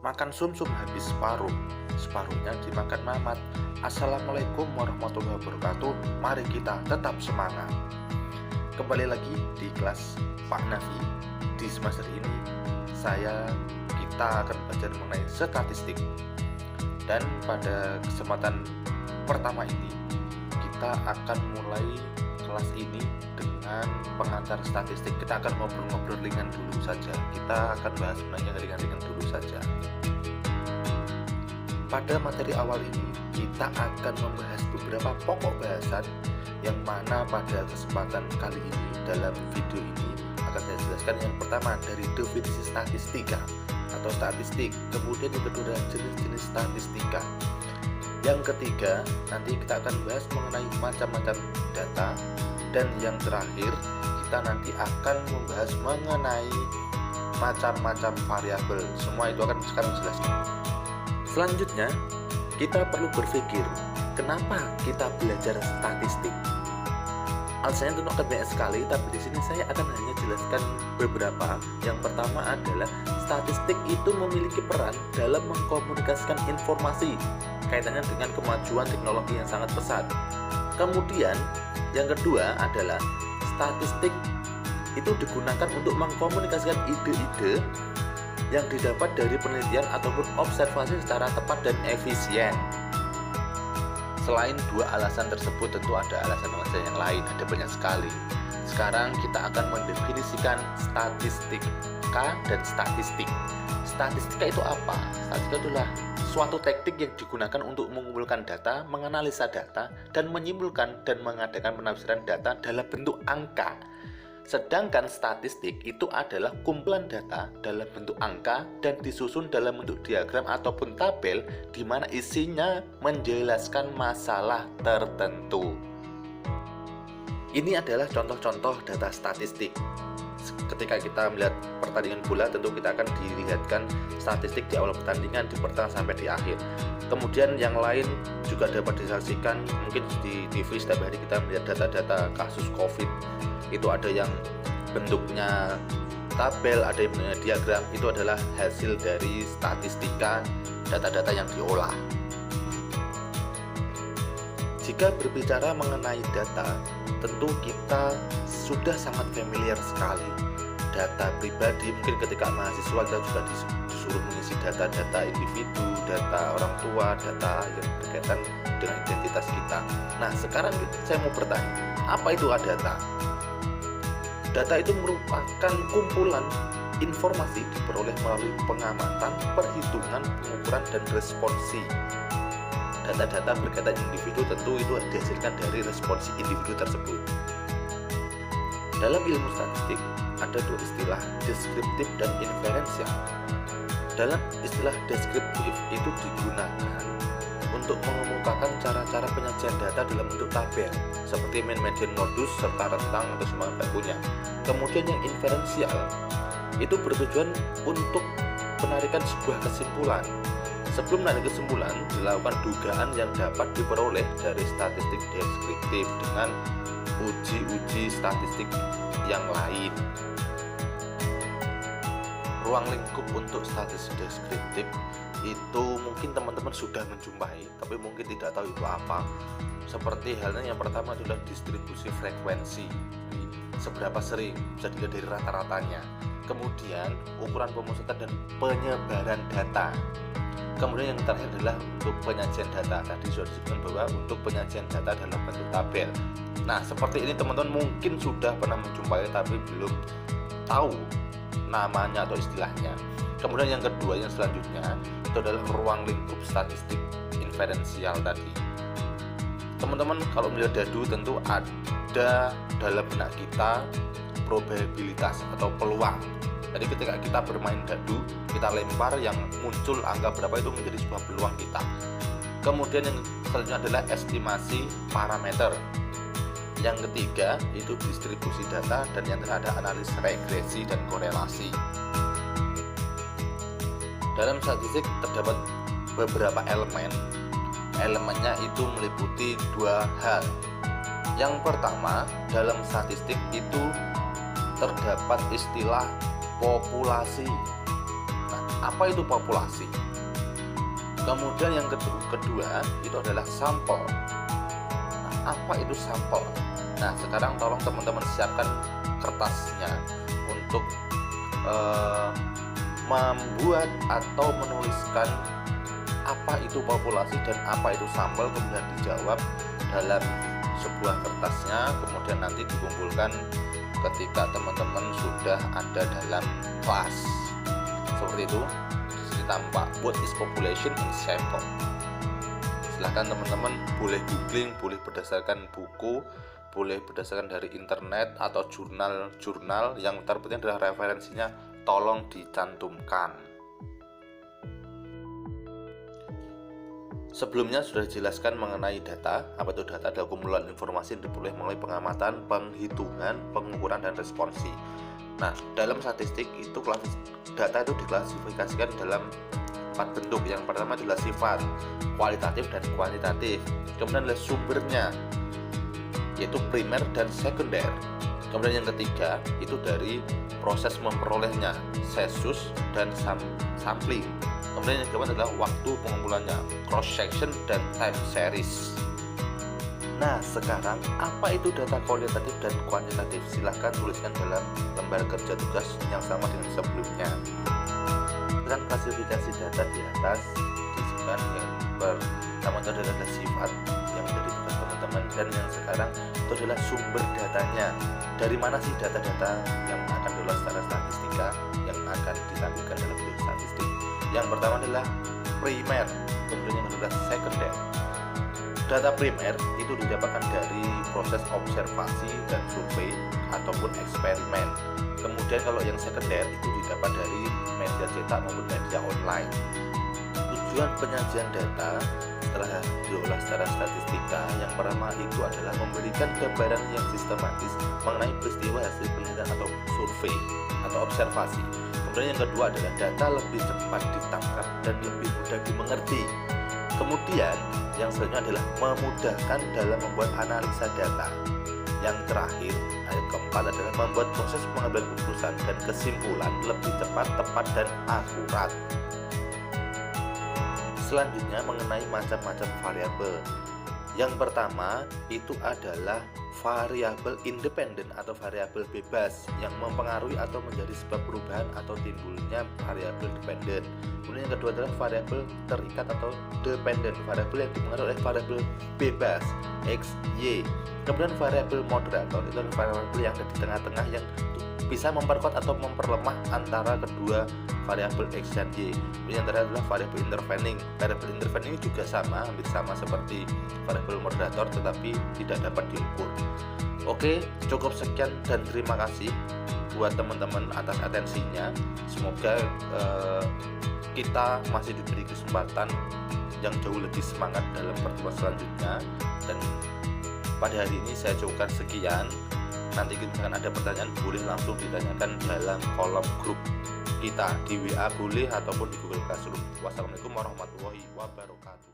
Makan sumsum habis separuh, separuhnya dimakan mamat. Assalamualaikum warahmatullahi wabarakatuh. Mari kita tetap semangat. Kembali lagi di kelas Pak Nafi. Di semester ini kita akan belajar mengenai statistik. Dan pada kesempatan pertama ini kita akan mulai kelas ini dengan pengantar statistik. Kita akan ngobrol-ngobrol ringan dulu saja. Kita akan bahas yang ringan-ringan dulu saja. Pada materi awal ini kita akan membahas beberapa pokok bahasan yang mana pada kesempatan kali ini dalam video ini akan saya jelaskan. Yang pertama dari definisi statistika atau statistik, kemudian yang kedua adalah jenis-jenis statistika. Yang ketiga nanti kita akan bahas mengenai macam-macam data, dan yang terakhir kita nanti akan membahas mengenai macam-macam variabel. Semua itu akan kami jelaskan. Selanjutnya kita perlu berpikir, kenapa kita belajar statistik? Alasannya tentu akan banyak sekali, tapi di sini saya akan hanya jelaskan beberapa. Yang pertama adalah statistik itu memiliki peran dalam mengkomunikasikan informasi kaitannya dengan kemajuan teknologi yang sangat pesat. Kemudian yang kedua adalah statistik itu digunakan untuk mengkomunikasikan ide-ide yang didapat dari penelitian ataupun observasi secara tepat dan efisien. Selain dua alasan tersebut, tentu ada alasan-alasan yang lain, ada banyak sekali. Sekarang kita akan mendefinisikan statistika dan statistik. Statistika itu apa? Statistika adalah suatu teknik yang digunakan untuk mengumpulkan data, menganalisa data, dan menyimpulkan dan mengadakan penafsiran data dalam bentuk angka. Sedangkan statistik itu adalah kumpulan data dalam bentuk angka dan disusun dalam bentuk diagram ataupun tabel di mana isinya menjelaskan masalah tertentu. Ini adalah contoh-contoh data statistik. Ketika kita melihat pertandingan bola, tentu kita akan dilihatkan statistik di awal pertandingan, di pertengahan sampai di akhir. Kemudian yang lain juga dapat disaksikan, mungkin di TV setiap hari kita melihat data-data kasus COVID. Itu ada yang bentuknya tabel, ada yang bentuknya diagram. Itu adalah hasil dari statistika, data-data yang diolah. Jika berbicara mengenai data, tentu kita sudah sangat familiar sekali. Data pribadi, mungkin ketika mahasiswa kita juga disuruh mengisi data-data individu, data orang tua, data yang berkaitan dengan identitas kita. Nah, sekarang saya mau bertanya, apa itu data? Data itu merupakan kumpulan informasi diperoleh melalui pengamatan, perhitungan, pengukuran, dan responsi. Data-data berkaitan individu tentu itu dihasilkan dari responsi individu tersebut. Dalam ilmu statistik ada dua istilah, deskriptif dan inferensial. Dalam istilah deskriptif itu digunakan untuk mengemukakan cara-cara penyajian data dalam bentuk tabel seperti median modus serta rentang atau sumbangan bakunya. Kemudian yang inferensial itu bertujuan untuk penarikan sebuah kesimpulan. Sebelum menarik kesimpulan, dilakukan dugaan yang dapat diperoleh dari statistik deskriptif dengan uji-uji statistik yang lain. Ruang lingkup untuk statistik deskriptif itu mungkin teman-teman sudah menjumpai, tapi mungkin tidak tahu itu apa. Seperti halnya yang pertama adalah distribusi frekuensi, seberapa sering, bisa dilihat dari rata-ratanya. Kemudian ukuran pemusatan dan penyebaran data. Kemudian yang terakhir adalah untuk penyajian data. Tadi sudah disebutkan bahwa untuk penyajian data dalam bentuk tabel. Nah, seperti ini teman-teman mungkin sudah pernah menjumpai tapi belum tahu namanya atau istilahnya. Kemudian yang kedua, yang selanjutnya itu adalah ruang lingkup statistik inferensial tadi. Teman-teman kalau melihat dadu tentu ada dalam benak kita probabilitas atau peluang. Jadi ketika kita bermain dadu, kita lempar, yang muncul angka berapa itu menjadi sebuah peluang kita. Kemudian yang selanjutnya adalah estimasi parameter. Yang ketiga itu distribusi data, dan yang terakhir ada analisis regresi dan korelasi. Dalam statistik terdapat beberapa elemen. Elemennya itu meliputi dua hal. Yang pertama, dalam statistik itu terdapat istilah populasi. Nah, apa itu populasi. Kemudian yang kedua itu adalah sampel. Nah, apa itu sampel? Nah, sekarang tolong teman-teman siapkan kertasnya untuk membuat atau menuliskan apa itu populasi dan apa itu sampel, kemudian dijawab dalam sebuah kertasnya, kemudian nanti dikumpulkan ketika teman-teman sudah ada dalam kelas. Seperti itu. Di sini tampak what is population in sample. Silahkan teman-teman boleh googling, boleh berdasarkan buku, boleh berdasarkan dari internet atau jurnal-jurnal. Yang terpenting adalah referensinya tolong dicantumkan. Sebelumnya sudah dijelaskan mengenai data. Apa itu data? Adalah kumpulan informasi yang diperoleh melalui pengamatan, penghitungan, pengukuran, dan responsi. Nah, dalam statistik itu data itu diklasifikasikan dalam 4 bentuk. Yang pertama adalah sifat, kualitatif dan kuantitatif. Kemudian adalah sumbernya, yaitu primer dan sekunder. Kemudian yang ketiga itu dari proses memperolehnya, sensus dan sampling. Kemudian yang keempat adalah waktu pengumpulannya, cross section dan time series. Nah, sekarang apa itu data kualitatif dan kuantitatif? Silahkan tuliskan dalam lembar kerja tugas yang sama dengan sebelumnya. Dengan klasifikasi data di atas disebutkan yang pertama itu adalah sifat yang menjadi tugas teman-teman, dan yang sekarang itu adalah sumber datanya. Dari mana sih data-data yang akan diolah secara statistika yang akan ditampilkan dalam video statistik? Yang pertama adalah primer, kemudian yang kedua sekunder. Data primer itu didapatkan dari proses observasi dan survei ataupun eksperimen. Kemudian kalau yang sekunder itu didapat dari media cetak maupun media online. Tujuan penyajian data setelah diolah secara statistika yang pertama itu adalah memberikan gambaran yang sistematis mengenai peristiwa hasil penelitian atau survei atau observasi. Kemudian yang kedua adalah data lebih cepat ditangkap dan lebih mudah dimengerti. Kemudian yang selanjutnya adalah memudahkan dalam membuat analisa data. Yang terakhir, ayat keempat adalah membuat proses pengambilan keputusan dan kesimpulan lebih cepat, tepat, dan akurat. Selanjutnya mengenai macam-macam variabel. Yang pertama itu adalah variabel independen atau variabel bebas yang mempengaruhi atau menjadi sebab perubahan atau timbulnya variabel dependen. Kemudian yang kedua adalah variabel terikat atau dependen, variabel yang dipengaruhi oleh variabel bebas X, Y. Kemudian variabel moderator itu adalah variabel yang ada di tengah-tengah yang bisa memperkuat atau memperlemah antara kedua variabel X dan Y. Yang terakhir adalah variabel intervening. Variabel intervening juga sama, hampir sama seperti variabel moderator tetapi tidak dapat diukur. Oke, cukup sekian dan terima kasih buat teman-teman atas atensinya. Semoga kita masih diberi kesempatan yang jauh lebih semangat dalam pertemuan selanjutnya. Dan pada hari ini saya cukupkan sekian. Nanti kita akan ada pertanyaan, boleh langsung ditanyakan dalam kolom grup kita di WA boleh ataupun di Google Classroom. Wassalamualaikum warahmatullahi wabarakatuh.